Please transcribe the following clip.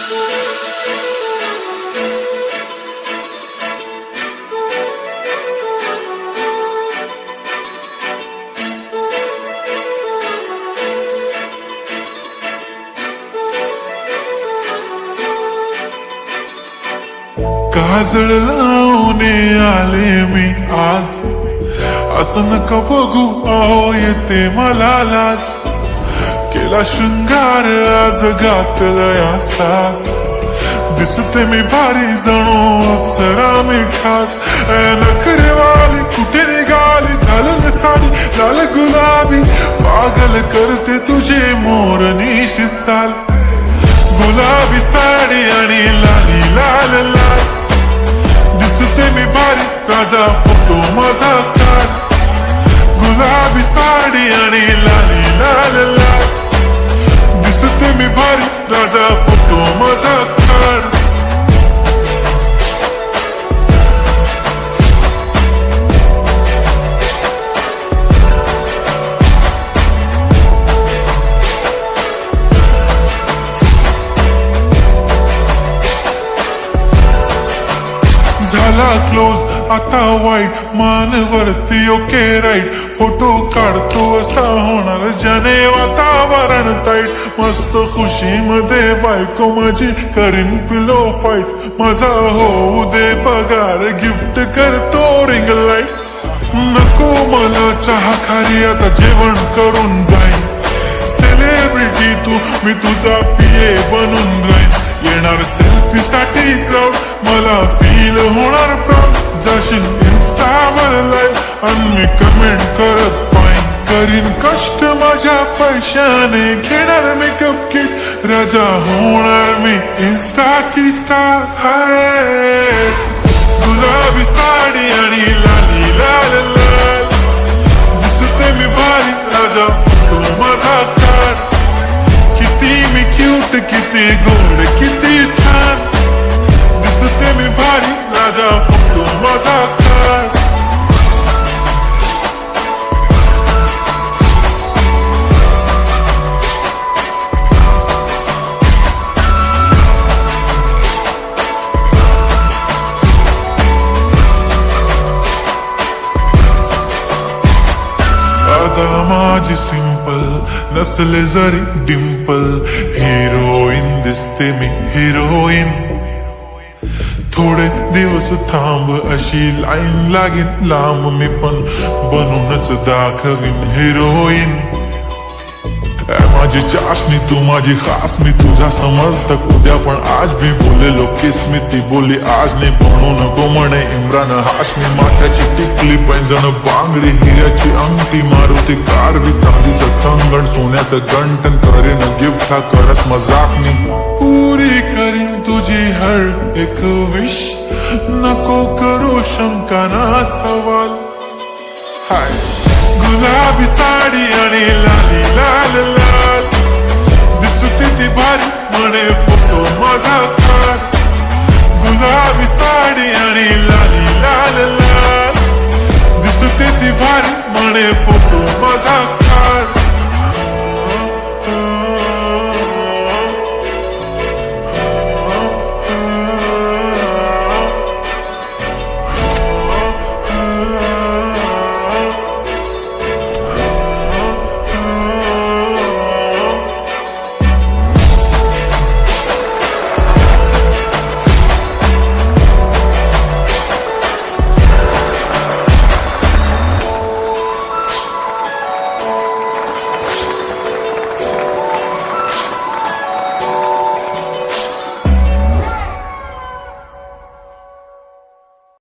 काजळ लावून आले मी आज, असं नका बघू अहो येते मला लाज. केला शृंगार आज घातलाय असाच, दिसते मी भारी जणू अप्सरा मी खास. नखरेवाली कुठे निघाली घालून साडी लाल गुलाबी, पागल करते तुझे मोरनीशी चाल. गुलाबी साडी आणि लाली लाल लाल, दिसते मी भारी राजा फोटो माझा काढ. गुलाबी साडी आणि लाली लाल लाल, दिसते मी भारी राजा फोटो माझा काढ. झाला क्लोज आता वाईट, मान वरती ओके राईट. फोटो काढतो असा होणार ज्याने वातावरण ताईट. मस्त खुशी मध्ये बायको माझी करीन पिलो फाईट. माझा होऊ दे पगार गिफ्ट करतो रिंग लाईट. नको मला चहा खाली आता जेवण करून जाईन. सेलिब्रिटी तू मी तुझा पिये बनून राहीन. येणार सेल्फी साठी क्राऊड मला फील होणार प्राऊड. जाशील इन्स्टावर लाईव्ह आणि मी कमेंट करत पाईन. करीन कष्ट माझ्या पैशाने घेणार मेकअप किट. राजा होणार मी इन्स्टाची स्टार. हाय गुलाबी साडी आणि लाली लाल लाल, दिसते मी भारी राजा फोटो माझा काढ. किती मी क्यूट किती गोड किती छान, दिसते मी भारी राजा फोटो माझा काढ. आता माझी सिंपल नसले जरी डिंपल, हिरोईन दिसते मी हिरोईन. थोडे दिवस थांब अशी लाईन लागेल लांब, मी पण बनूनच दाखवीन हिरोईन. माझी चाशनी तू माझी खास, मी तुझा समर्थक उद्या पण आज मी बोलेलो किस मी. ती बोली आज नाही बनू नको म्हणे इम्रान हाशमी. माथ्याची टिकली पैंजण बांगडी हिऱ्याची अंगठी, मारुती कार बी चांदीचं कंगण सोन्याचं गंटन. करीन गिफ्ट हा करत मजाक मी. पुरी करीन तुझी हर एक विश, नको करू शंका ना सवाल. हाय गुलाबी साडी आणि लाली लाल लाल, दिसते ती भारी म्हणे फोटो माझा काढ. गुलाबी साडी आणि लाली लाल लाल, दिसते ती भारी म्हणे फोटो माझा काढ.